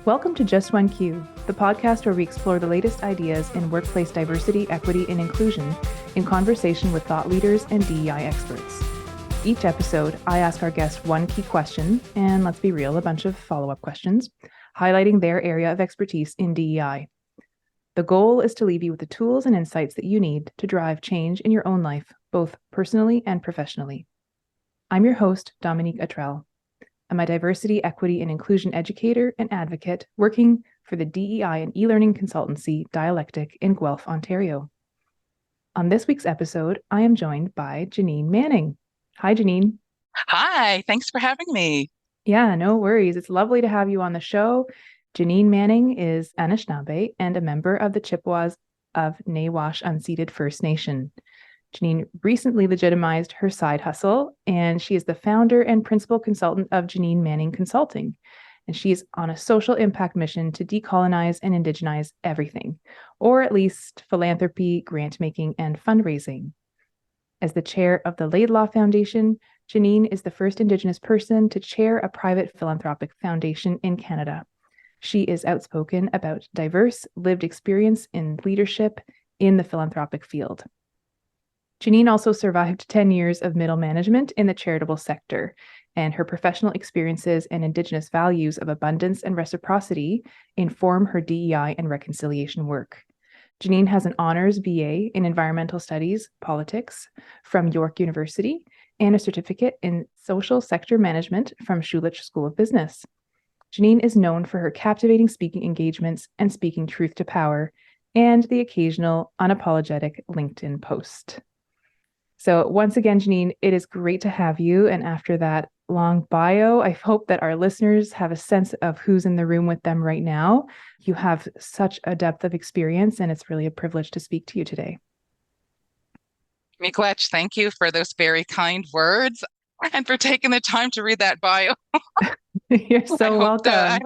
Welcome to Just One Q, the podcast where we explore the latest ideas in workplace diversity, equity, and inclusion in conversation with thought leaders and DEI experts. Each episode, I ask our guests one key question, and let's be real, a bunch of follow-up questions, highlighting their area of expertise in DEI. The goal is to leave you with the tools and insights that you need to drive change in your own life, both personally and professionally. I'm your host, Dominique. I'm a diversity, equity, and inclusion educator and advocate working for the DEI and e-learning consultancy Dialectic in Guelph, Ontario. On this week's episode, I am joined by Janine Manning. Hi, Janine. Hi, thanks for having me. Yeah, no worries. It's lovely to have you on the show. Janine Manning is Anishinaabe and a member of the Chippewas of Nawash Unceded First Nation. Janine recently legitimized her side hustle, and she is the founder and principal consultant of Janine Manning Consulting. And she is on a social impact mission to decolonize and indigenize everything, or at least philanthropy, grant making, and fundraising. As the chair of the Laidlaw Foundation, Janine is the first Indigenous person to chair a private philanthropic foundation in Canada. She is outspoken about diverse lived experience in leadership in the philanthropic field. Janine also survived 10 years of middle management in the charitable sector, and her professional experiences and Indigenous values of abundance and reciprocity inform her DEI and reconciliation work. Janine has an honors BA in environmental studies, politics from York University, and a certificate in social sector management from Schulich School of Business. Janine is known for her captivating speaking engagements and speaking truth to power, and the occasional unapologetic LinkedIn post. So once again, Janine, it is great to have you. And after that long bio, I hope that our listeners have a sense of who's in the room with them right now. You have such a depth of experience, and it's really a privilege to speak to you today. Miigwech, thank you for those very kind words and for taking the time to read that bio. You're so welcome. I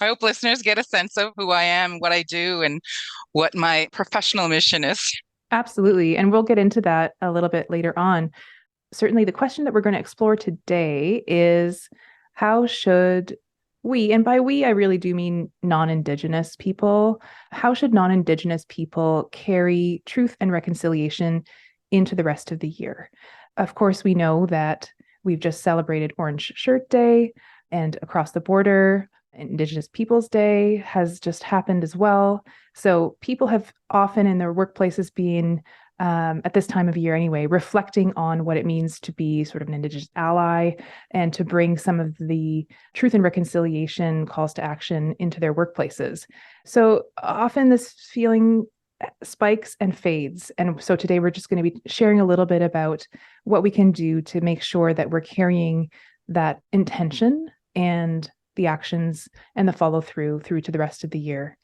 hope listeners get a sense of who I am, what I do, and what my professional mission is. Absolutely. And we'll get into that a little bit later on. Certainly, the question that we're going to explore today is how should we, and by we, I really do mean non-Indigenous people, how should non-Indigenous people carry truth and reconciliation into the rest of the year? Of course, we know that we've just celebrated Orange Shirt Day, and across the border, Indigenous Peoples Day has just happened as well. So people have often in their workplaces been, at this time of year anyway, reflecting on what it means to be sort of an Indigenous ally and to bring some of the truth and reconciliation calls to action into their workplaces. So often this feeling spikes and fades. And so today we're just going to be sharing a little bit about what we can do to make sure that we're carrying that intention and the actions and the follow through to the rest of the year.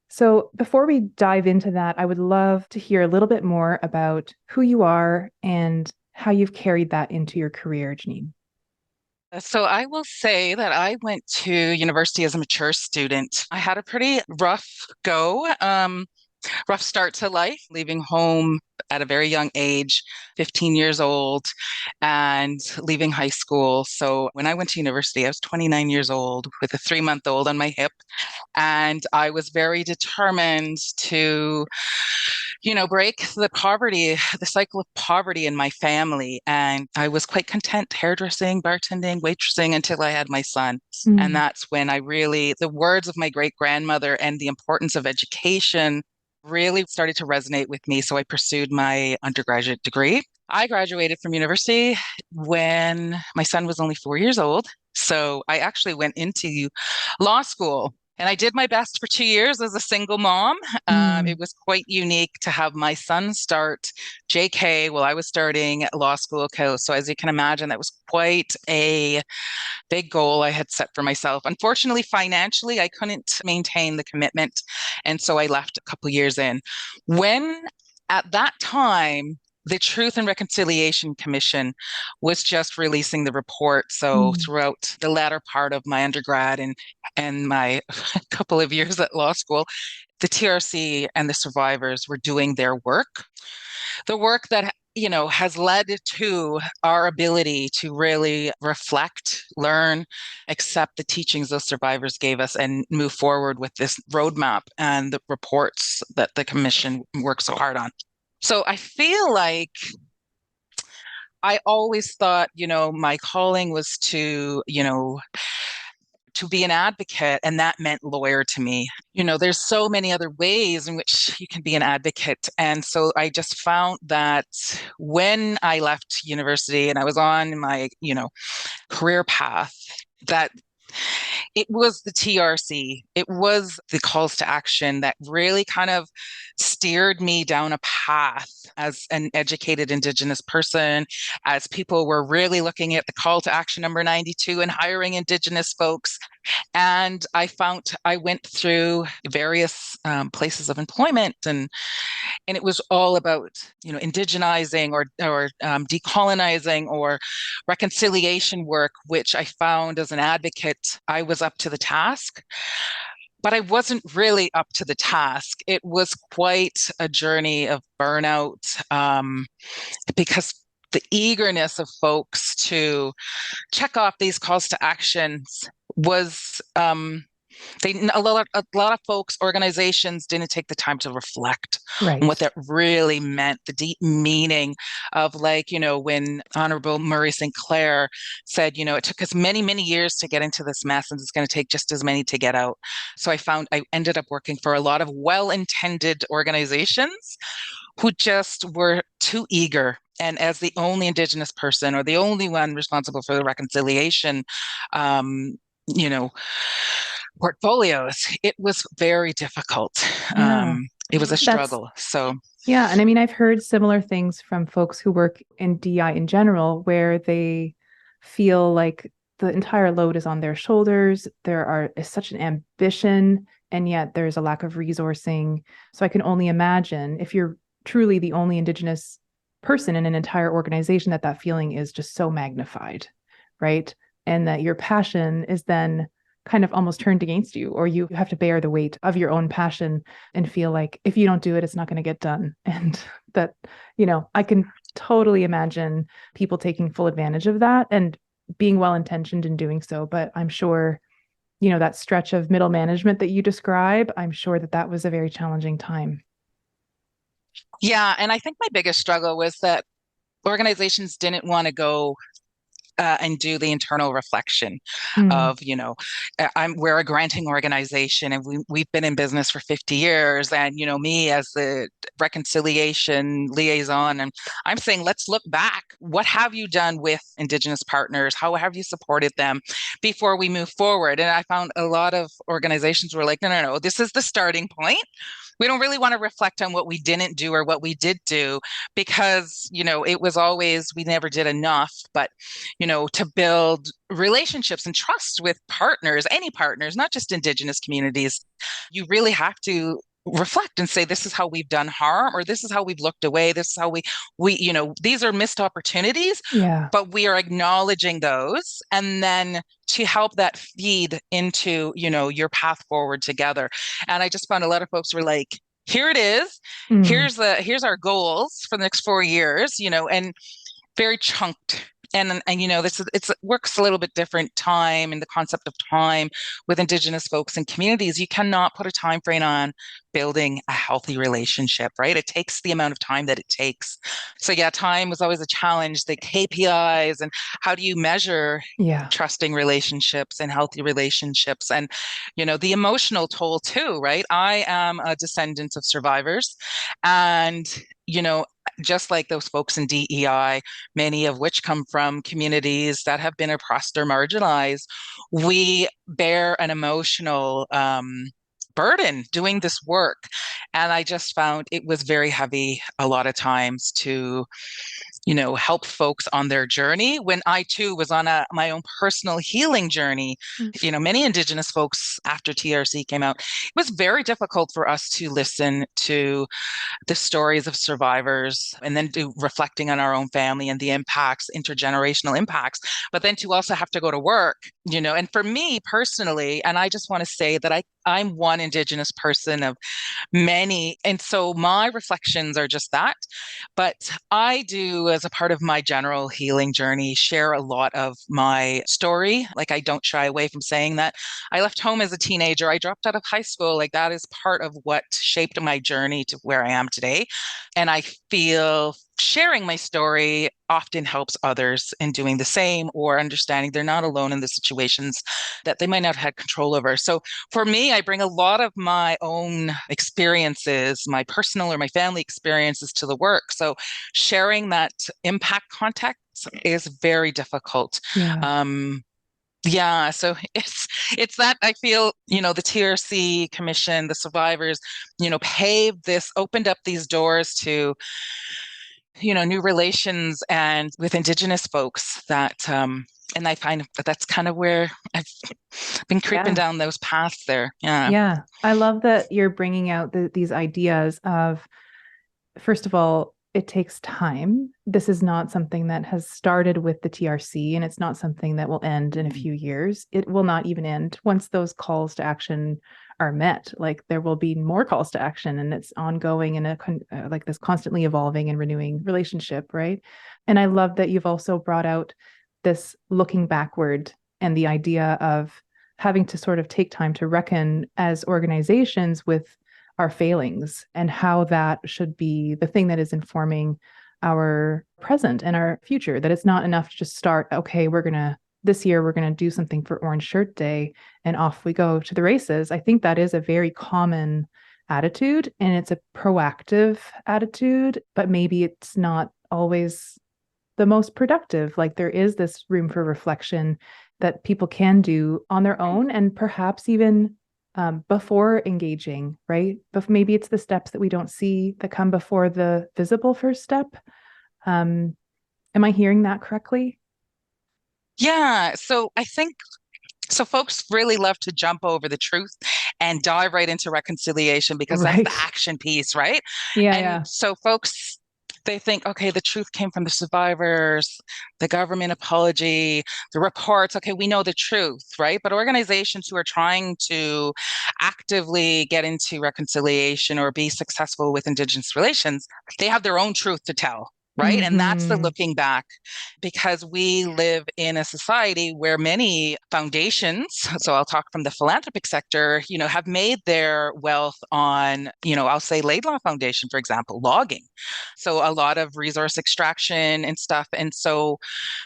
So before we dive into that, I would love to hear a little bit more about who you are and how you've carried that into your career, Janine. So I will say that I went to university as a mature student. I had a pretty rough go. Rough start to life, leaving home at a very young age, 15 years old, and leaving high school. So when I went to university, I was 29 years old with a 3-month-old on my hip. And I was very determined to, break the cycle of poverty in my family. And I was quite content hairdressing, bartending, waitressing until I had my son. And that's when the words of my great grandmother and the importance of education really started to resonate with me. So I pursued my undergraduate degree. I graduated from university when my son was only 4 years old. So I actually went into law school and I did my best for 2 years as a single mom. It was quite unique to have my son start JK while I was starting law school. So as you can imagine, that was quite a big goal I had set for myself. Unfortunately, financially, I couldn't maintain the commitment. And so I left a couple years in. When at that time, the Truth and Reconciliation Commission was just releasing the report. So throughout the latter part of my undergrad and my couple of years at law school, the TRC and the survivors were doing their work. The work that has led to our ability to really reflect, learn, accept the teachings those survivors gave us, and move forward with this roadmap and the reports that the commission worked so hard on. So I feel like I always thought, my calling was to be an advocate, and that meant lawyer to me. There's so many other ways in which you can be an advocate. And so I just found that when I left university and I was on my, career path, that it was the TRC, it was the calls to action that really kind of steered me down a path as an educated Indigenous person, as people were really looking at the call to action number 92 and hiring Indigenous folks. And I went through various places of employment, and it was all about indigenizing or decolonizing or reconciliation work, which I found as an advocate I was up to the task. But I wasn't really up to the task. It was quite a journey of burnout, because the eagerness of folks to check off these calls to actions was a lot of folks, organizations didn't take the time to reflect on what Right. that really meant, the deep meaning of, like, when Honorable Murray St. Clair said, it took us many, many years to get into this mess, and it's going to take just as many to get out. So I ended up working for a lot of well-intended organizations who just were too eager. And as the only Indigenous person or the only one responsible for the reconciliation, you know, portfolios, it was very difficult. Yeah. It was a That's, struggle. So, yeah. And I mean, I've heard similar things from folks who work in DI in general, where they feel like the entire load is on their shoulders. Is such an ambition, and yet there's a lack of resourcing. So I can only imagine if you're truly the only Indigenous person in an entire organization, that feeling is just so magnified, right? And that your passion is then kind of almost turned against you, or you have to bear the weight of your own passion and feel like if you don't do it, it's not going to get done. And that, I can totally imagine people taking full advantage of that and being well intentioned in doing so. But I'm sure, that stretch of middle management that you describe, I'm sure that was a very challenging time. yeah. And I think my biggest struggle was that organizations didn't want to go and do the internal reflection Mm. of, we're a granting organization, and we've been in business for 50 years. And, me as the reconciliation liaison, and I'm saying, let's look back. What have you done with Indigenous partners? How have you supported them before we move forward? And I found a lot of organizations were like, no, this is the starting point. We don't really want to reflect on what we didn't do or what we did do, because, it was always, we never did enough. But, to build relationships and trust with partners, any partners, not just Indigenous communities, you really have to reflect and say, this is how we've done harm, or this is how we've looked away. This is how these are missed opportunities, Yeah. but we are acknowledging those. And then to help that feed into, your path forward together. And I just found a lot of folks were like, here it is. Mm. Here's our goals for the next 4 years, and very chunked. And this is, it works a little bit different time in the concept of time with Indigenous folks and communities. You cannot put a time frame on building a healthy relationship, right? It takes the amount of time that it takes. So yeah, time was always a challenge. The KPIs and how do you measure Yeah. trusting relationships and healthy relationships, and the emotional toll too, right? I am a descendant of survivors, and just like those folks in DEI, many of which come from communities that have been oppressed or marginalized, we bear an emotional burden doing this work. And I just found it was very heavy a lot of times to help folks on their journey when I too was on my own personal healing journey. Mm. Many Indigenous folks after TRC came out, it was very difficult for us to listen to the stories of survivors and then do reflecting on our own family and the impacts, intergenerational impacts, but then to also have to go to work, and for me personally, and I just want to say that I'm one Indigenous person of many. And so my reflections are just that. But I do, as a part of my general healing journey, share a lot of my story. Like, I don't shy away from saying that I left home as a teenager. I dropped out of high school. Like, that is part of what shaped my journey to where I am today. And I feel sharing my story often helps others in doing the same, or understanding they're not alone in the situations that they might not have had control over. So for me, I bring a lot of my own experiences, my personal or my family experiences, to the work. So sharing that impact context is very difficult. Yeah. Yeah, so it's that I feel, the TRC Commission, the survivors, paved this, opened up these doors to, new relations and with Indigenous folks that, and I find that that's kind of where I've been creeping Yeah. down those paths there. Yeah. Yeah. I love that you're bringing out these ideas of, first of all, it takes time. This is not something that has started with the TRC, and it's not something that will end in a few years. It will not even end once those calls to action are met. Like, there will be more calls to action, and it's ongoing in like this constantly evolving and renewing relationship, right? And I love that you've also brought out this looking backward and the idea of having to sort of take time to reckon as organizations with our failings, and how that should be the thing that is informing our present and our future. That it's not enough to just start, okay, this year we're going to do something for Orange Shirt Day and off we go to the races. I think that is a very common attitude, and it's a proactive attitude, but maybe it's not always the most productive. Like, there is this room for reflection that people can do on their own, and perhaps even before engaging, right? But maybe it's the steps that we don't see that come before the visible first step. Am I hearing that correctly? Yeah. So I think so folks really love to jump over the truth and dive right into reconciliation because that's the Right. action piece, right? Yeah, And yeah. so folks, they think, okay, the truth came from the survivors, the government apology, the reports. Okay, we know the truth, right? But organizations who are trying to actively get into reconciliation or be successful with Indigenous relations, they have their own truth to tell. Right. And that's the Mm-hmm. looking back, because we live in a society where many foundations, so I'll talk from the philanthropic sector, have made their wealth on, I'll say Laidlaw Foundation, for example, logging. So a lot of resource extraction and stuff. And so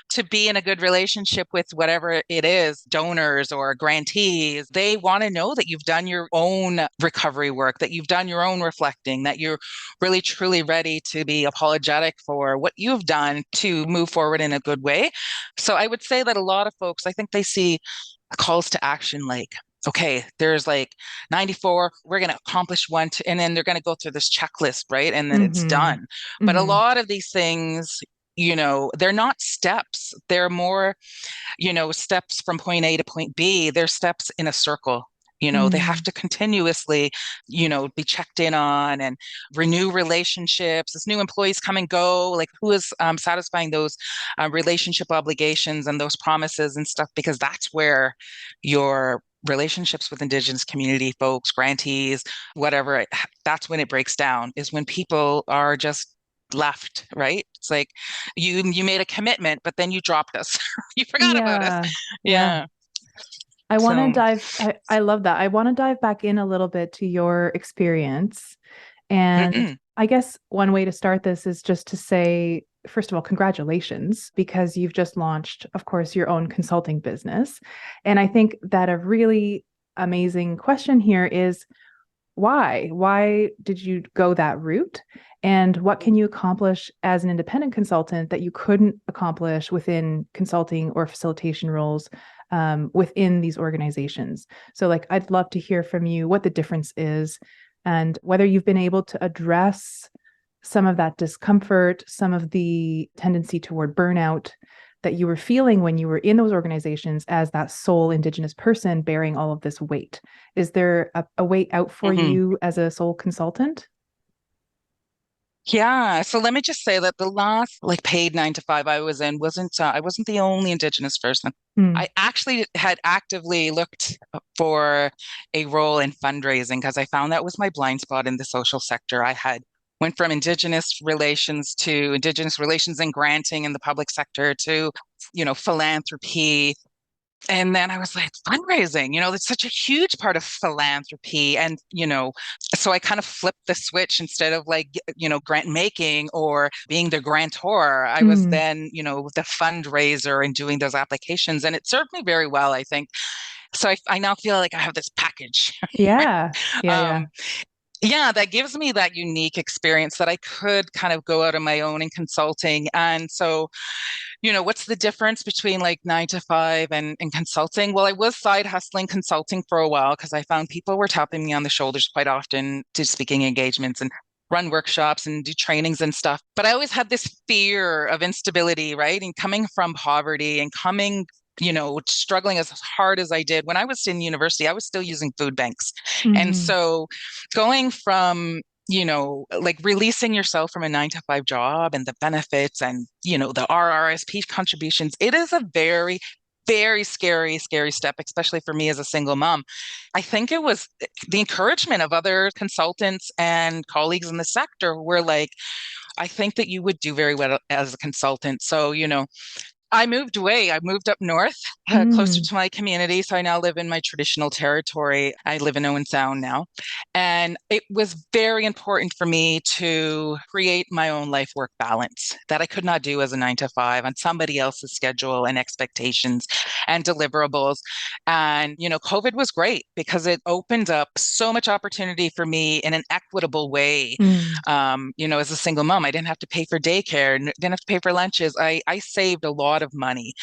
to be in a good relationship with whatever it is, donors or grantees, they want to know that you've done your own recovery work, that you've done your own reflecting, that you're really truly ready to be apologetic for what you've done to move forward in a good way. So I would say that a lot of folks, I think they see calls to action like, okay, there's like 94, we're going to accomplish one, and then they're going to go through this checklist, right? And then it's Mm-hmm. done. But a Mm-hmm. lot of these things, they're not steps. They're more, steps from point A to point B. They're steps in a circle. They have Mm-hmm. to continuously, be checked in on and renew relationships. As new employees come and go, like, who is satisfying those relationship obligations and those promises and stuff, because that's where your relationships with Indigenous community folks, grantees, whatever, that's when it breaks down, is when people are just left, right? It's like you made a commitment, but then you dropped us. You forgot about us. Yeah. Yeah. Yeah. I want to So, I love that. I want to dive back in a little bit to your experience. And I guess one way to start this is just to say, first of all, congratulations, because you've just launched, of course, your own consulting business. And I think that a really amazing question here is, why? Why did you go that route? And what can you accomplish as an independent consultant that you couldn't accomplish within consulting or facilitation roles within these organizations? So, like, I'd love to hear from you what the difference is, and whether you've been able to address some of that discomfort, some of the tendency toward burnout that you were feeling when you were in those organizations as that sole Indigenous person bearing all of this weight. Is there a way out for mhm. you as a sole consultant? Yeah, so let me just say that the last like paid 9 to 5 I was in wasn't I wasn't the only Indigenous person. Mm. I actually had actively looked for a role in fundraising because I found that was my blind spot in the social sector. I had went from Indigenous relations and granting in the public sector to, philanthropy, and then I was like, fundraising, that's such a huge part of philanthropy. And, so I kind of flipped the switch instead of like, grant making or being the grantor. I was Mm. then, the fundraiser and doing those applications. And it served me very well, I think. So I now feel like I have this package. Yeah. Yeah. Yeah. Um, yeah, that gives me that unique experience that I could kind of go out on my own in consulting. And so, what's the difference between like 9 to 5 and consulting? Well, I was side hustling consulting for a while because I found people were tapping me on the shoulders quite often to speaking engagements and run workshops and do trainings and stuff. But I always had this fear of instability, right? And coming from poverty and struggling as hard as I did when I was in university, I was still using food banks. And Mm. so going from like releasing yourself from a 9 to 5 job and the benefits and, the RRSP contributions, it is a very, very scary, scary step, especially for me as a single mom. I think it was the encouragement of other consultants and colleagues in the sector who were like, I think that you would do very well as a consultant. So, I moved away. I moved up north, closer Mm. to my community. So I now live in my traditional territory. I live in Owen Sound now. And it was very important for me to create my own life work balance that I could not do as a 9 to 5 on somebody else's schedule and expectations and deliverables. And, COVID was great because it opened up so much opportunity for me in an equitable way. Mm. As a single mom, I didn't have to pay for daycare, didn't have to pay for lunches. I saved a lot of money.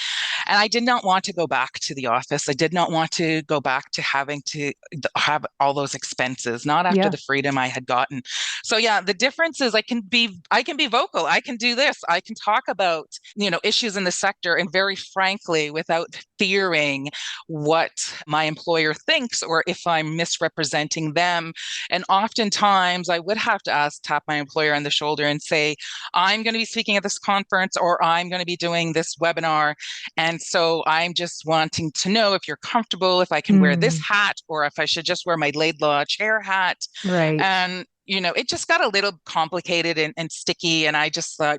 And I did not want to go back to the office. I did not want to go back to having to have all those expenses, not after Yeah. the freedom I had gotten. So yeah, the difference is I can be vocal. I can do this. I can talk about, issues in the sector and very frankly without fearing what my employer thinks or if I'm misrepresenting them. And oftentimes I would have to tap my employer on the shoulder and say, I'm going to be speaking at this conference or I'm going to be doing this webinar. And so I'm just wanting to know if you're comfortable, if I can wear this Mm. hat or if I should just wear my Laidlaw chair hat. Right. And, it just got a little complicated and sticky. And I just thought,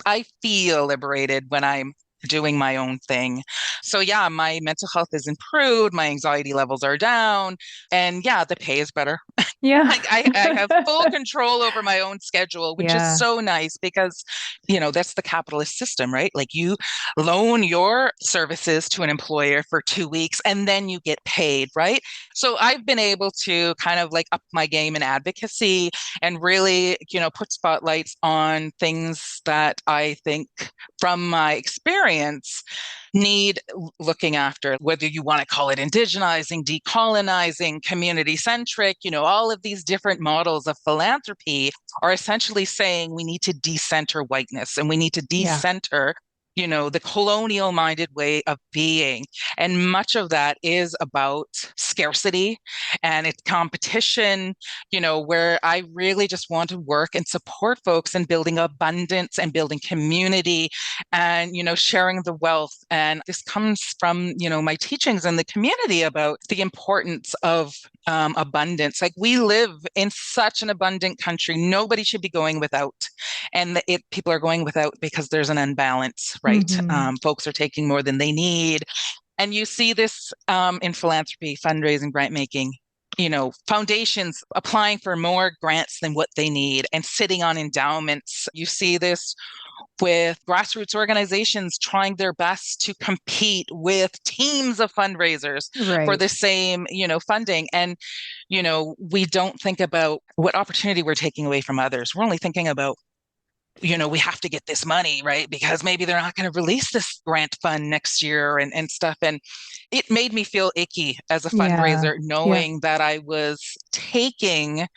I feel liberated when I'm doing my own thing. So yeah, my mental health is improved, my anxiety levels are down, and yeah, the pay is better. Yeah. I have full control over my own schedule, which is Yeah. so nice because, that's the capitalist system, right? Like you loan your services to an employer for 2 weeks and then you get paid, right? So I've been able to kind of like up my game in advocacy and really, put spotlights on things that I think from my experience need looking after, whether you want to call it indigenizing, decolonizing, community centric, all of these different models of philanthropy are essentially saying we need to decenter whiteness and we need to Yeah. decenter the colonial minded way of being. And much of that is about scarcity and it's competition, where I really just want to work and support folks in building abundance and building community and, sharing the wealth. And this comes from, my teachings in the community about the importance of abundance. Like we live in such an abundant country, nobody should be going without. And people are going without because there's an imbalance, right? Hmm. Folks are taking more than they need. And you see this in philanthropy, fundraising, grant making. Foundations applying for more grants than what they need and sitting on endowments. You see this with grassroots organizations trying their best to compete with teams of fundraisers for Right. the same, funding. And, we don't think about what opportunity we're taking away from others. We're only thinking about we have to get this money, right? Because maybe they're not going to release this grant fund next year and stuff. And it made me feel icky as a Yeah. fundraiser, Yeah. knowing that I was taking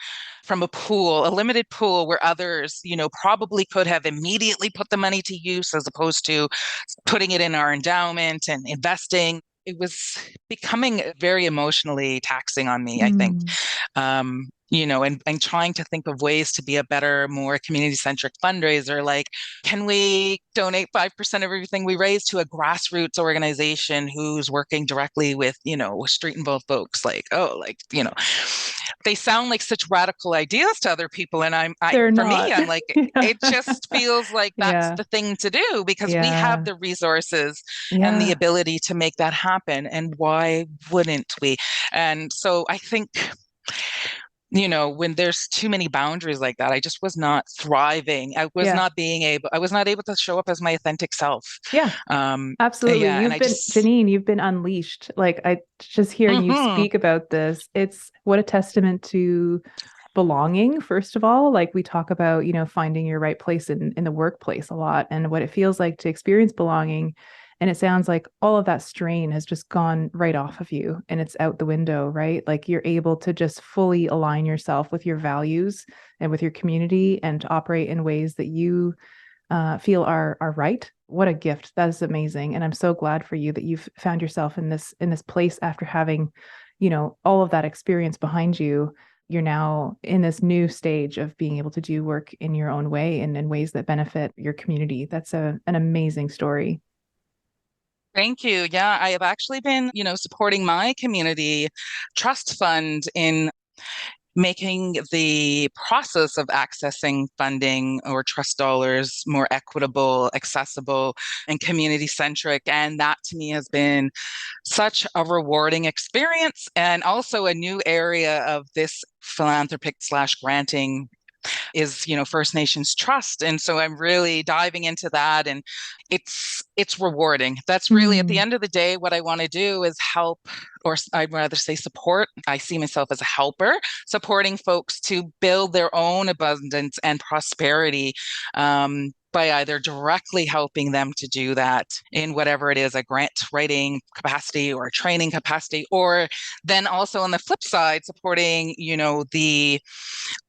from a pool, a limited pool where others, probably could have immediately put the money to use as opposed to putting it in our endowment and investing. It was becoming very emotionally taxing on me, I think. Mm. and trying to think of ways to be a better, more community-centric fundraiser. Like, can we donate 5% of everything we raise to a grassroots organization who's working directly with, street involved folks? Like, oh, like, they sound like such radical ideas to other people. And They're for me, not. I'm like, it just feels like that's Yeah. the thing to do because we have Yeah. the resources and the Yeah. ability to make that happen. And why wouldn't we? And so I think, when there's too many boundaries like that, I just was not thriving. Yeah. I was not able to show up as my authentic self. Yeah. Absolutely. Yeah. And I just, Janine, you've been unleashed. Like, I just hearing you mhm. speak about this, it's what a testament to belonging, first of all. Like, we talk about, finding your right place in the workplace a lot, and what it feels like to experience belonging. And it sounds like all of that strain has just gone right off of you and it's out the window, right? Like, you're able to just fully align yourself with your values and with your community and to operate in ways that you feel are right. What a gift. That is amazing. And I'm so glad for you that you've found yourself in this place after having, all of that experience behind you. You're now in this new stage of being able to do work in your own way and in ways that benefit your community. That's an amazing story. Thank you. Yeah, I have actually been, supporting my community trust fund in making the process of accessing funding or trust dollars more equitable, accessible, and community centric. And that to me has been such a rewarding experience and also a new area of this philanthropic slash granting is First Nations trust, and so I'm really diving into that, and it's rewarding. That's really at the Mm, end of the day what I want to do is help, or I'd rather say support. I see myself as a helper, supporting folks to build their own abundance and prosperity, by either directly helping them to do that in whatever it is, a grant writing capacity or a training capacity, or then also on the flip side, supporting, the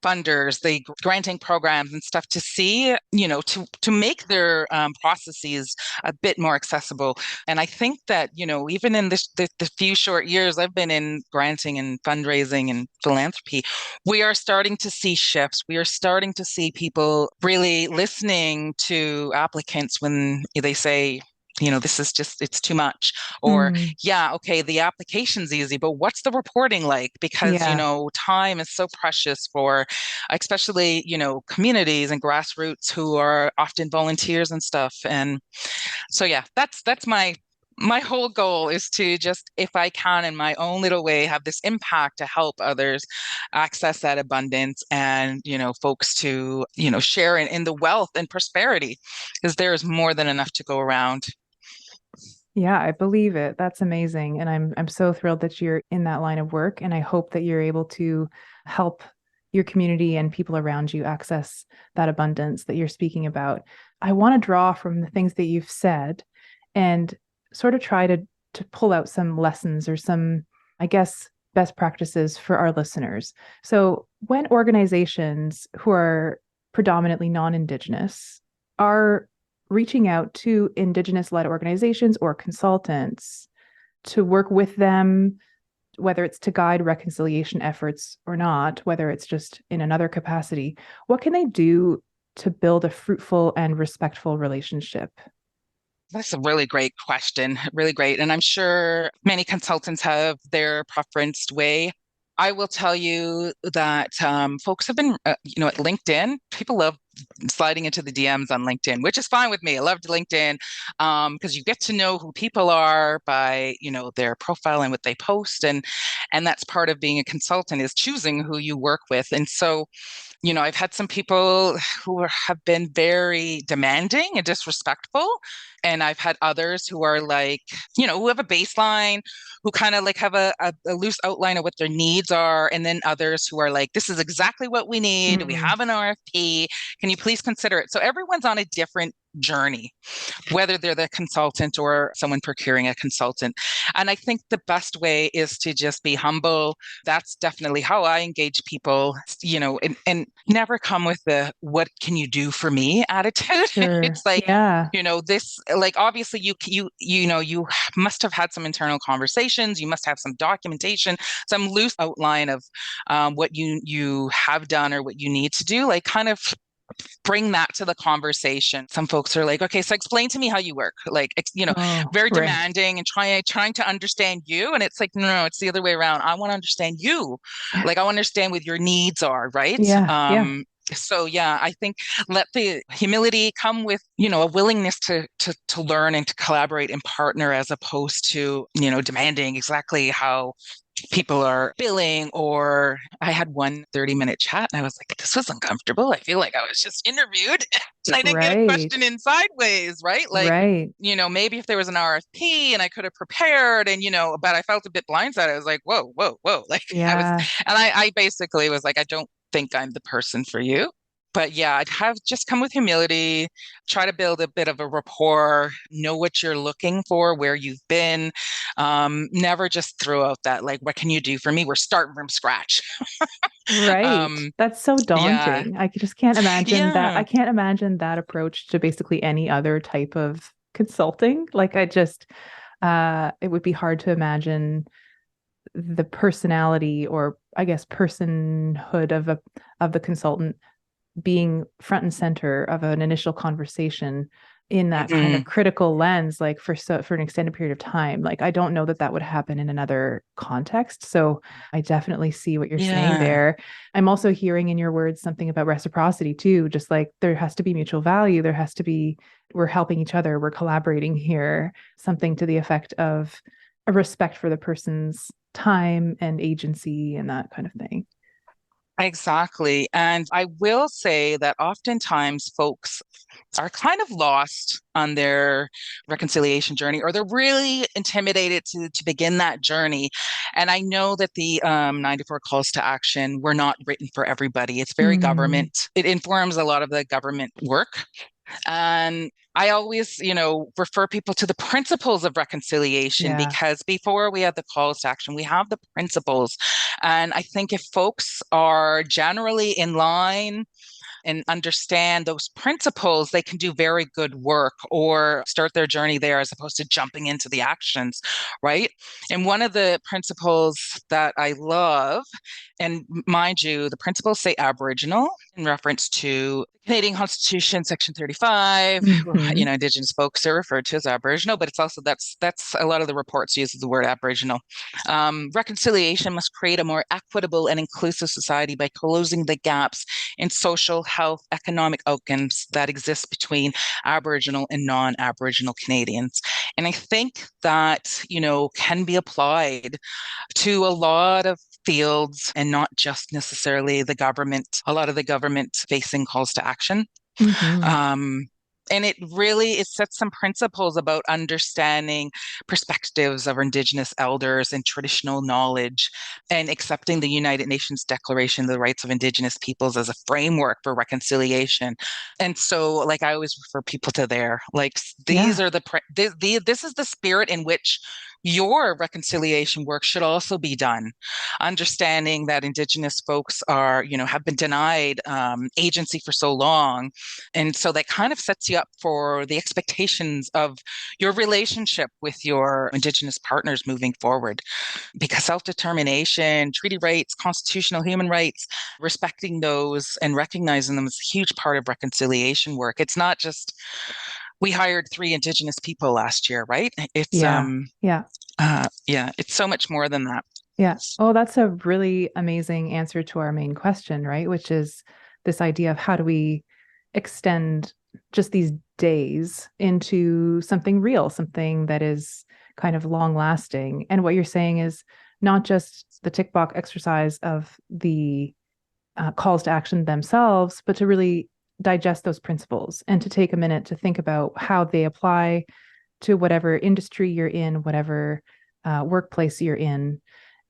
funders, the granting programs and stuff to see, to make their processes a bit more accessible. And I think that, even in the few short years I've been in granting and fundraising and philanthropy, we are starting to see shifts. We are starting to see people really listening to applicants when they say, this is just, it's too much. Or, mm, yeah, okay, the application's easy, but what's the reporting like? Because, yeah. time is so precious for, especially, communities and grassroots who are often volunteers and stuff. And so, yeah, that's my whole goal is to just, if I can, in my own little way, have this impact to help others access that abundance and, folks to, share in the wealth and prosperity, because there is more than enough to go around. Yeah, I believe it. That's amazing. And I'm so thrilled that you're in that line of work. And I hope that you're able to help your community and people around you access that abundance that you're speaking about. I want to draw from the things that you've said and sort of try to pull out some lessons or some, I guess, best practices for our listeners. So when organizations who are predominantly non-Indigenous are reaching out to Indigenous led organizations or consultants to work with them, whether it's to guide reconciliation efforts or not, whether it's just in another capacity, what can they do to build a fruitful and respectful relationship? That's a really great question. Really great. And I'm sure many consultants have their preferenced way. I will tell you that folks have been, at LinkedIn, people love sliding into the DMs on LinkedIn, which is fine with me. I loved LinkedIn because you get to know who people are by, their profile and what they post. And that's part of being a consultant is choosing who you work with. And so, I've had some people who have been very demanding and disrespectful. And I've had others who are like, who have a baseline, who kind of like have a loose outline of what their needs are. And then others who are like, this is exactly what we need. We Mm, have an RFP. Can you please consider it? So everyone's on a different journey, whether they're the consultant or someone procuring a consultant. And I think the best way is to just be humble. That's definitely how I engage people, and never come with the what can you do for me attitude. Sure. It's like, Yeah. this, like, obviously you must have had some internal conversations, you must have some documentation, some loose outline of what you have done or what you need to do, like kind of bring that to the conversation. Some folks are like, okay, so explain to me how you work, like, Oh, very right. demanding and trying to understand you. And it's like, no, it's the other way around. I want to understand you. Like, I want to understand what your needs are, right? Yeah. Yeah. So yeah, I think let the humility come with, a willingness to learn and to collaborate and partner, as opposed to, demanding exactly how people are billing. Or I had one 30-minute chat and I was like, this was uncomfortable. I feel like I was just interviewed and I didn't get a Right. question in sideways, right? Like, Right. maybe if there was an RFP and I could have prepared and, but I felt a bit blindsided. I was like, whoa, whoa, whoa. Like Yeah. and I basically was like, I don't think I'm the person for you. But yeah, I'd have just come with humility, try to build a bit of a rapport, know what you're looking for, where you've been. Never just throw out that, like, what can you do for me? We're starting from scratch. Right. Um, That's so yeah, daunting. I just can't imagine that. I yeah, can't imagine that approach to basically any other type of consulting. Like it would be hard to imagine the personality, or I guess personhood of the consultant being front and center of an initial conversation in that kind of mhm, critical lens, like for an extended period of time. Like, I don't know that that would happen in another context. So I definitely see what you're saying yeah. there. I'm also hearing in your words something about reciprocity too. Just like there has to be mutual value. There has to be, we're helping each other. We're collaborating here. Something to the effect of a respect for the person's time and agency and that kind of thing. Exactly. And I will say that oftentimes folks are kind of lost on their reconciliation journey, or they're really intimidated to begin that journey. And I know that the 94 calls to action were not written for everybody. It's very Mm, government. It informs a lot of the government work. And I always, refer people to the principles of reconciliation, yeah. because before we have the calls to action, we have the principles. And I think if folks are generally in line and understand those principles, they can do very good work or start their journey there, as opposed to jumping into the actions, right? And one of the principles that I love, and mind you, the principles say Aboriginal in reference to the Canadian Constitution, Section 35. Hmm. Indigenous folks are referred to as Aboriginal, but it's also that's a lot of the reports use the word Aboriginal. Reconciliation must create a more equitable and inclusive society by closing the gaps in social, health, economic outcomes that exist between Aboriginal and non-Aboriginal Canadians. And I think that, can be applied to a lot of fields, and not just necessarily the government, a lot of the government facing calls to action. Hmm. Um, and it sets some principles about understanding perspectives of our Indigenous elders and traditional knowledge, and accepting the United Nations Declaration of the Rights of Indigenous Peoples as a framework for reconciliation. And so, like, I always refer people to there. Like, these Yeah. are this is the spirit in which your reconciliation work should also be done. Understanding that Indigenous folks have been denied agency for so long, and so that kind of sets you up for the expectations of your relationship with your Indigenous partners moving forward. Because self-determination, treaty rights, constitutional human rights, respecting those and recognizing them is a huge part of reconciliation work. It's not just we hired 3 Indigenous people last year, right? It's Yeah. Yeah. yeah, it's so much more than that. Yeah. Oh, that's a really amazing answer to our main question, right? Which is this idea of how do we extend just these days into something real, something that is kind of long lasting. And what you're saying is not just the tick box exercise of the calls to action themselves, but to really digest those principles and to take a minute to think about how they apply to whatever industry you're in, whatever workplace you're in.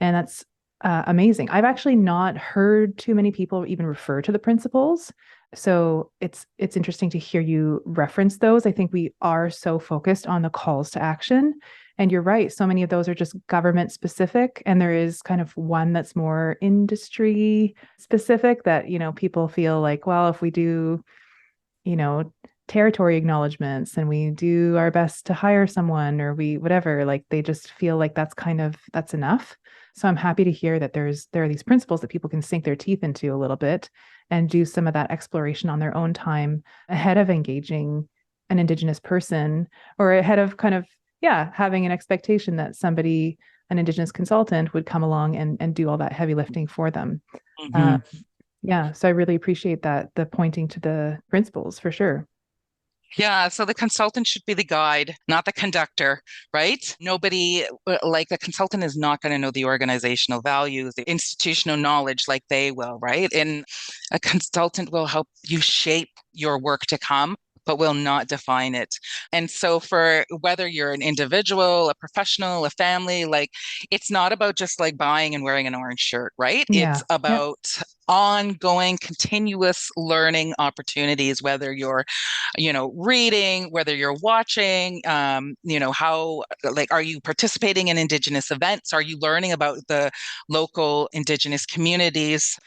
And that's amazing. I've actually not heard too many people even refer to the principles. So it's interesting to hear you reference those. I think we are so focused on the calls to action. And you're right, so many of those are just government specific. And there is kind of one that's more industry specific that, people feel like, well, if we do, you know, territory acknowledgements and we do our best to hire someone or we whatever, like they just feel like that's enough. So I'm happy to hear that there are these principles that people can sink their teeth into a little bit and do some of that exploration on their own time ahead of engaging an Indigenous person, or ahead of kind of, yeah, having an expectation that somebody, an Indigenous consultant, would come along and do all that heavy lifting for them. Mhm. Um, yeah, so I really appreciate that, the pointing to the principles for sure. Yeah, so the consultant should be the guide, not the conductor, right? Nobody, like the consultant is not going to know the organizational values, the institutional knowledge like they will, right? And a consultant will help you shape your work to come, but will not define it. And so for whether you're an individual, a professional, a family, like it's not about just like buying and wearing an orange shirt, right? It's Yeah. Yep. about ongoing, continuous learning opportunities, whether you're reading, whether you're watching, how, like, are you participating in Indigenous events? Are you learning about the local Indigenous communities?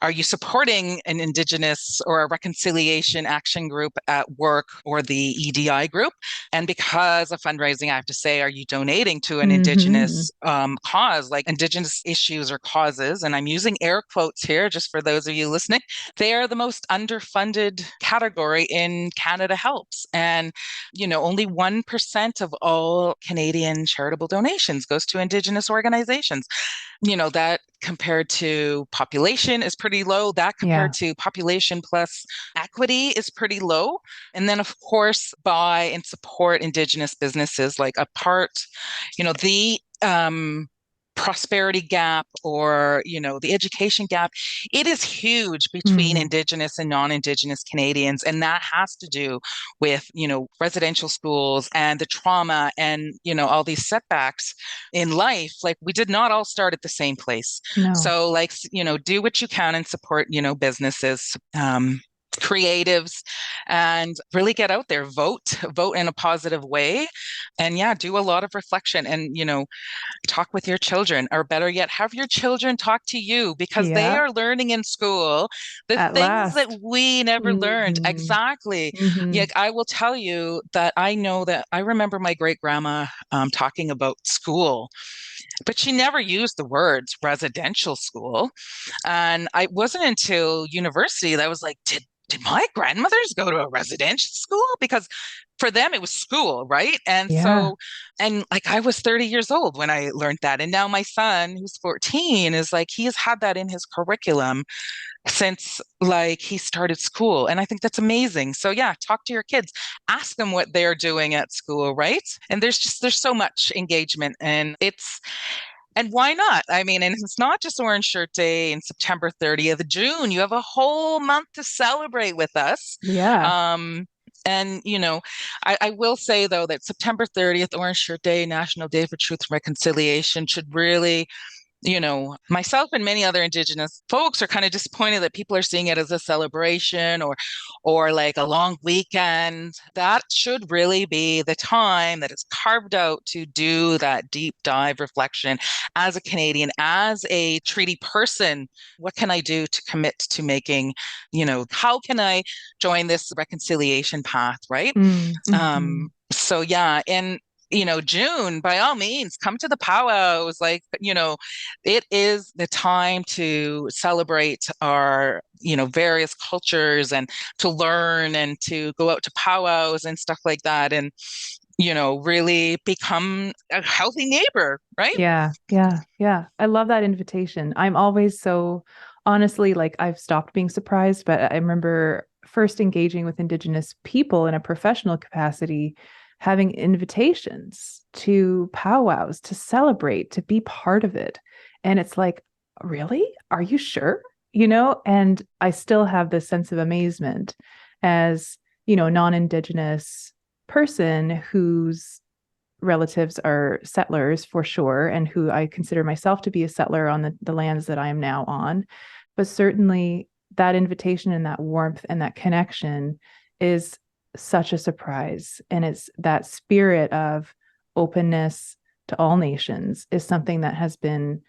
Are you supporting an Indigenous or a reconciliation action group at work or the EDI group? And because of fundraising, I have to say, are you donating to an Hmm. Indigenous cause, like Indigenous issues or causes? And I'm using air quotes here just for those of you listening. They are the most underfunded category in Canada Helps. And, only 1% of all Canadian charitable donations goes to Indigenous organizations. That compared to population is pretty low. That compared Yeah. to population plus equity is pretty low. And then, of course, buy and support Indigenous businesses, like a part, the prosperity gap, or the education gap, it is huge between Mm. Indigenous and non-Indigenous Canadians, and that has to do with residential schools and the trauma and all these setbacks in life. Like, we did not all start at the same place. No. So, like, do what you can and support businesses, creatives, and really get out there, vote in a positive way, and yeah, do a lot of reflection, and talk with your children, or better yet, have your children talk to you, because they Yeah. are learning in school the At things that last. we never learned. Hmm. Exactly. Hmm. Yeah, I will tell you that I know that I remember my great grandma talking about school, but she never used the words residential school. And I wasn't until university that I was like, did my grandmothers go to a residential school? Because for them it was school, right? And Yeah. so, and like, I was 30 years old when I learned that. And now my son, who's 14, is like, he has had that in his curriculum since like he started school. And I think that's amazing. So yeah, talk to your kids, ask them what they're doing at school, right? And there's so much engagement, and why not? I mean, and it's not just Orange Shirt Day and September 30th, June. You have a whole month to celebrate with us. Yeah. Um, and, I will say, though, that September 30th, Orange Shirt Day, National Day for Truth and Reconciliation, should really, myself and many other Indigenous folks are kind of disappointed that people are seeing it as a celebration, or like a long weekend. That should really be the time that is carved out to do that deep dive reflection as a Canadian, as a treaty person. What can I do to commit to making, how can I join this reconciliation path, right? Mm-hmm. So yeah, and June, by all means, come to the powwows. Like, it is the time to celebrate our, various cultures, and to learn, and to go out to powwows and stuff like that. And, really become a healthy neighbor, right? Yeah. Yeah. Yeah. I love that invitation. I'm always so honestly, like I've stopped being surprised, but I remember first engaging with Indigenous people in a professional capacity, having invitations to powwows to celebrate, to be part of it. And it's like, really? Are you sure? And I still have this sense of amazement as, non-Indigenous person whose relatives are settlers for sure, and who I consider myself to be a settler on the lands that I am now on. But certainly that invitation and that warmth and that connection is such a surprise. And it's that spirit of openness to all nations is something that has been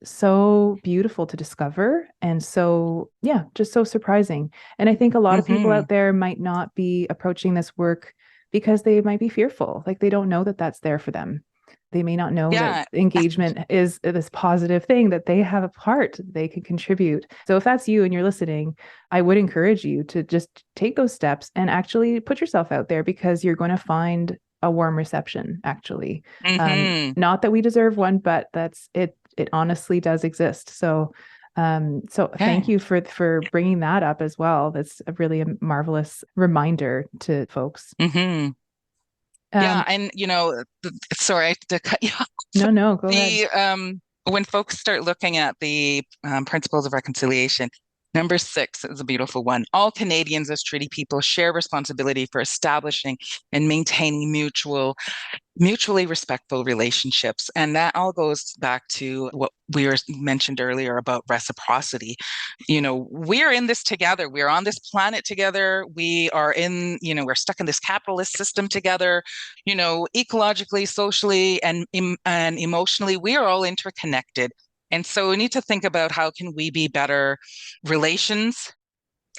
so beautiful to discover. And so, yeah, just so surprising. And I think a lot of people out there might not be approaching this work because they might be fearful. Like they don't know that that's there for them. They may not know that engagement is this positive thing, that they have a part they can contribute. So if that's you and you're listening, I would encourage you to just take those steps and actually put yourself out there, because you're going to find a warm reception, actually. Not that we deserve one, but that's it. It honestly does exist. So thank you for bringing that up as well. That's a marvelous reminder to folks. Yeah, and sorry to cut you off. No, go ahead. When folks start looking at the principles of reconciliation, number 6 is a beautiful one. All Canadians as treaty people share responsibility for establishing and maintaining mutually respectful relationships. And that all goes back to what we mentioned earlier about reciprocity. We're in this together. We're on this planet together. We are we're stuck in this capitalist system together, ecologically, socially, and emotionally. We are all interconnected. And so we need to think about how can we be better relations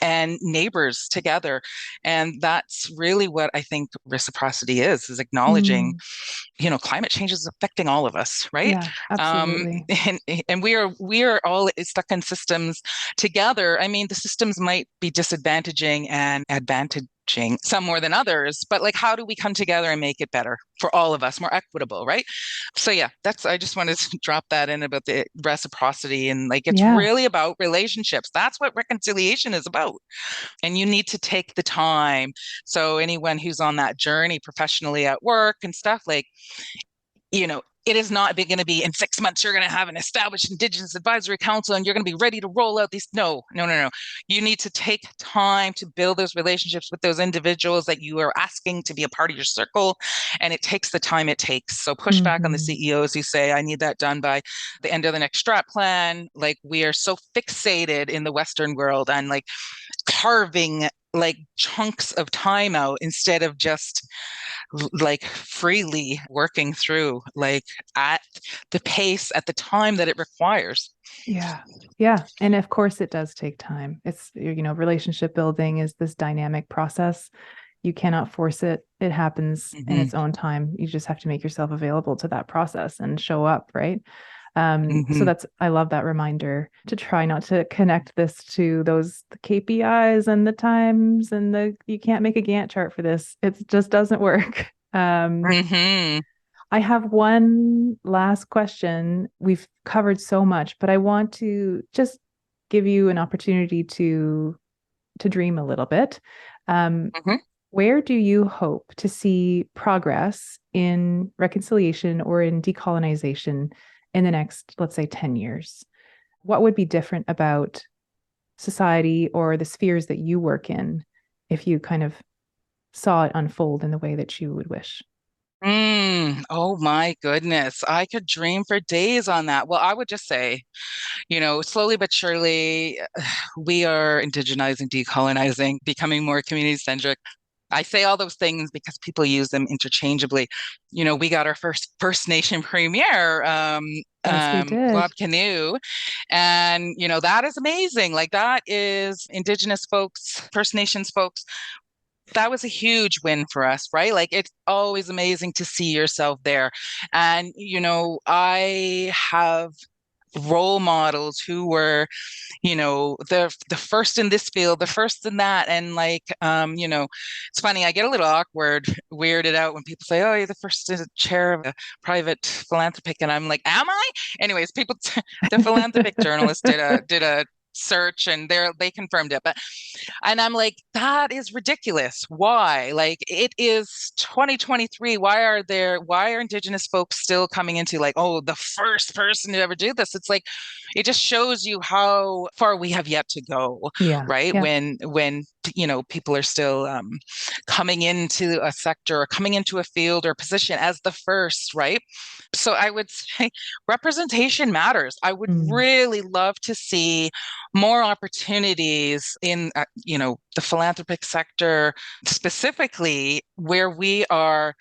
and neighbors together. And that's really what I think reciprocity is acknowledging, climate change is affecting all of us, right? Yeah, absolutely. And we are all stuck in systems together. I mean, the systems might be disadvantaging and advantaging some more than others, but like, how do we come together and make it better for all of us, more equitable, right? So yeah, I just wanted to drop that in about the reciprocity, and it's really about relationships. That's what reconciliation is about. And you need to take the time. So anyone who's on that journey professionally at work and stuff, it is not going to be in 6 months, you're going to have an established Indigenous Advisory Council and you're going to be ready to roll out these. No. You need to take time to build those relationships with those individuals that you are asking to be a part of your circle. And it takes the time it takes. So push back on the CEOs who say, I need that done by the end of the next strat plan. We are so fixated in the Western world on carving chunks of time out instead of just freely working through at the pace, at the time that it requires. Yeah. And of course it does take time. It's, relationship building is this dynamic process. You cannot force it. It happens in its own time. You just have to make yourself available to that process and show up, right? So I love that reminder to try not to connect this to the KPIs and the times and you can't make a Gantt chart for this. It just doesn't work. I have one last question. We've covered so much, but I want to just give you an opportunity to dream a little bit. Where do you hope to see progress in reconciliation or in decolonization in the next, let's say, 10 years? What would be different about society or the spheres that you work in if you kind of saw it unfold in the way that you would wish? Oh my goodness. I could dream for days on that. Well, I would just say, slowly but surely, we are indigenizing, decolonizing, becoming more community centric. I say all those things because people use them interchangeably. We got our First Nation premier, Bob Canoe, and that is amazing. That is Indigenous folks, First Nations folks. That was a huge win for us, right? It's always amazing to see yourself there. And I have role models who were the first in this field, the first in that, and it's funny, I get a little weirded out when people say, oh, you're the first chair of a private philanthropic, and I'm like, am I? Anyways, the philanthropic journalist did a search and they confirmed it, and I'm like, that is ridiculous. Why? It is 2023. Why are Indigenous folks still coming into the first person to ever do this? It's it just shows you how far we have yet to go, right? Yeah. When people are still coming into a sector or coming into a field or position as the first, right? So I would say representation matters. I would Mm. really love to see more opportunities in, the philanthropic sector, specifically where we are.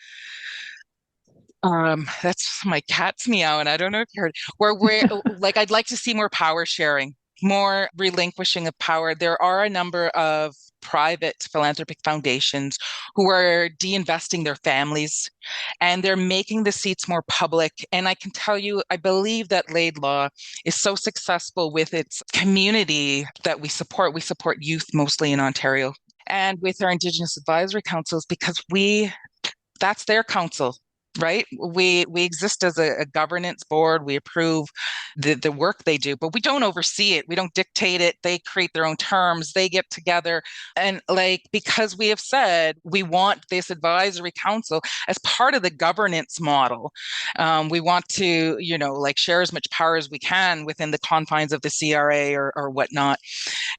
That's my cat's meow, and I don't know if you heard, where we're like, I'd like to see more power sharing, more relinquishing of power. There are a number of private philanthropic foundations who are de-investing their families, and they're making the seats more public. And I can tell you, I believe that Laidlaw is so successful with its community that we support. We support youth mostly in Ontario. And with our Indigenous advisory councils, because that's their council, right? We exist as a governance board. We approve the work they do, but we don't oversee it. We don't dictate it. They create their own terms. They get together. And like, because we have said we want this advisory council as part of the governance model. We want to, like, share as much power as we can within the confines of the CRA or whatnot.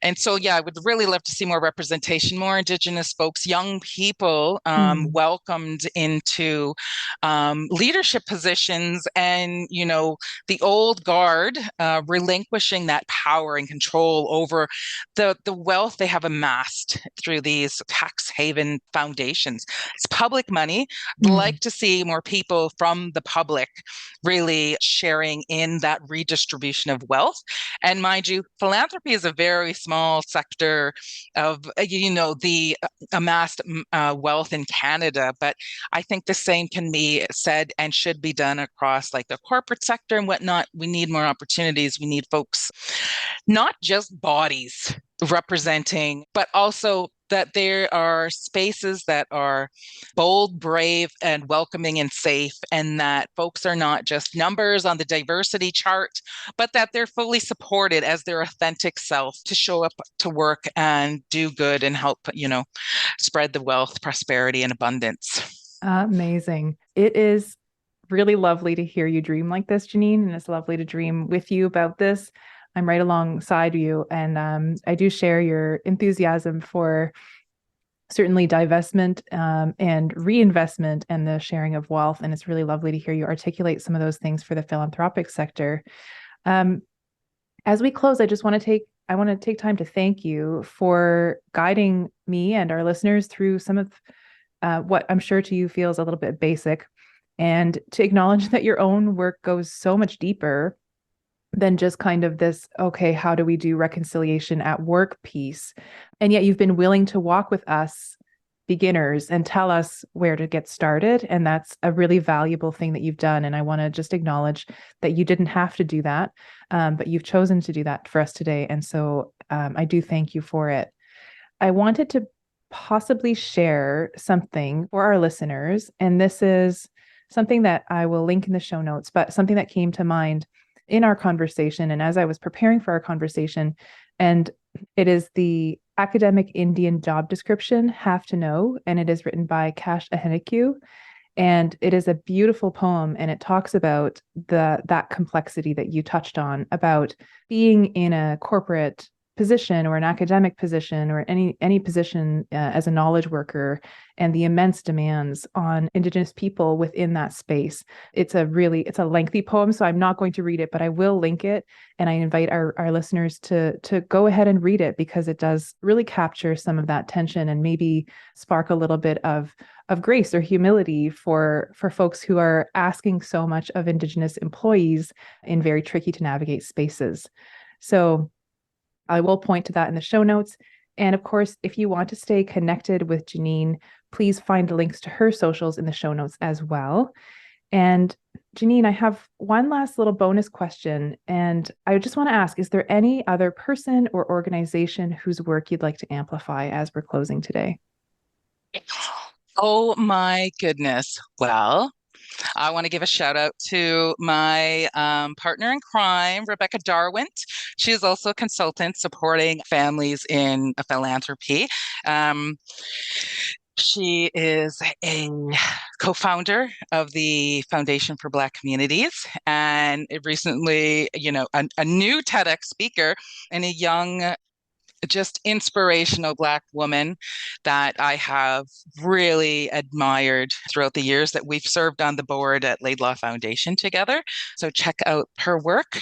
And so, yeah, I would really love to see more representation, more Indigenous folks, young people Mm. welcomed into leadership positions, and, the old guard relinquishing that power and control over the wealth they have amassed through these tax haven foundations. It's public money. I'd Mm. like to see more people from the public really sharing in that redistribution of wealth. And mind you, philanthropy is a very small sector of, the amassed wealth in Canada. But I think the same can be said and should be done across like the corporate sector and whatnot. We need more opportunities. We need folks, not just bodies representing, but also that there are spaces that are bold, brave, and welcoming and safe, and that folks are not just numbers on the diversity chart, but that they're fully supported as their authentic self to show up to work and do good and help, spread the wealth, prosperity, and abundance. Amazing. It is really lovely to hear you dream like this, Janine, and it's lovely to dream with you about this. I'm right alongside you, and I do share your enthusiasm for certainly divestment and reinvestment and the sharing of wealth. And it's really lovely to hear you articulate some of those things for the philanthropic sector. As we close, I want to take time to thank you for guiding me and our listeners through some of what I'm sure to you feels a little bit basic, and to acknowledge that your own work goes so much deeper than just kind of this, okay, how do we do reconciliation at work piece? And yet you've been willing to walk with us beginners and tell us where to get started. And that's a really valuable thing that you've done. And I want to just acknowledge that you didn't have to do that, but you've chosen to do that for us today. And so I do thank you for it. I wanted to possibly share something for our listeners. And this is something that I will link in the show notes, but something that came to mind in our conversation and as I was preparing for our conversation. And it is the Academic Indian Job Description, Have to Know, and it is written by Cash Ahenakew. And it is a beautiful poem, and it talks about that complexity that you touched on, about being in a corporate position or an academic position or any position as a knowledge worker, and the immense demands on Indigenous people within that space. It's a lengthy poem, so I'm not going to read it, but I will link it, and I invite our listeners to go ahead and read it, because it does really capture some of that tension and maybe spark a little bit of grace or humility for folks who are asking so much of Indigenous employees in very tricky to navigate spaces. So I will point to that in the show notes. And of course, if you want to stay connected with Janine, please find the links to her socials in the show notes as well. And Janine, I have one last little bonus question. And I just want to ask, is there any other person or organization whose work you'd like to amplify as we're closing today? Oh my goodness. Well, I want to give a shout out to my partner in crime, Rebecca Darwint. She is also a consultant supporting families in philanthropy. She is a co-founder of the Foundation for Black Communities, and recently, a new TEDx speaker and a young just inspirational Black woman that I have really admired throughout the years that we've served on the board at Laidlaw Foundation together. So check out her work.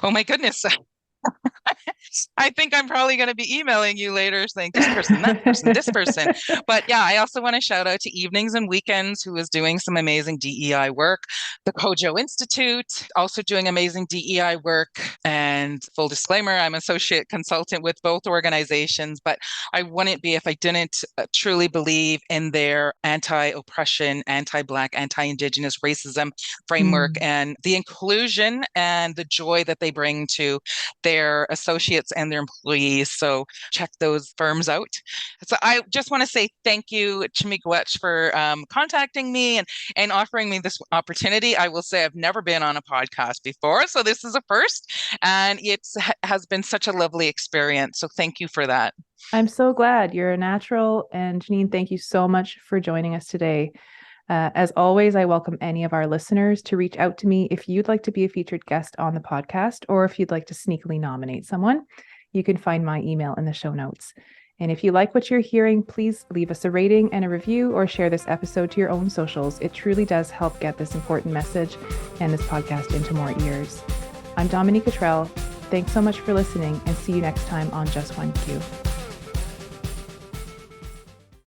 Oh my goodness. I think I'm probably going to be emailing you later saying this person, that person, this person. But yeah, I also want to shout out to Evenings and Weekends, who is doing some amazing DEI work. The Kojo Institute, also doing amazing DEI work. And full disclaimer, I'm associate consultant with both organizations, but I wouldn't be if I didn't truly believe in their anti-oppression, anti-Black, anti-Indigenous racism framework and the inclusion and the joy that they bring to their associates and their employees. So check those firms out. So I just want to say thank you to Miigwech for contacting me and offering me this opportunity. I will say I've never been on a podcast before, so this is a first, and it has been such a lovely experience. So thank you for that. I'm so glad. You're a natural. And Janine, thank you so much for joining us today. As always, I welcome any of our listeners to reach out to me if you'd like to be a featured guest on the podcast, or if you'd like to sneakily nominate someone. You can find my email in the show notes. And if you like what you're hearing, please leave us a rating and a review, or share this episode to your own socials. It truly does help get this important message and this podcast into more ears. I'm Dominique. Thanks so much for listening, and see you next time on Just One Q.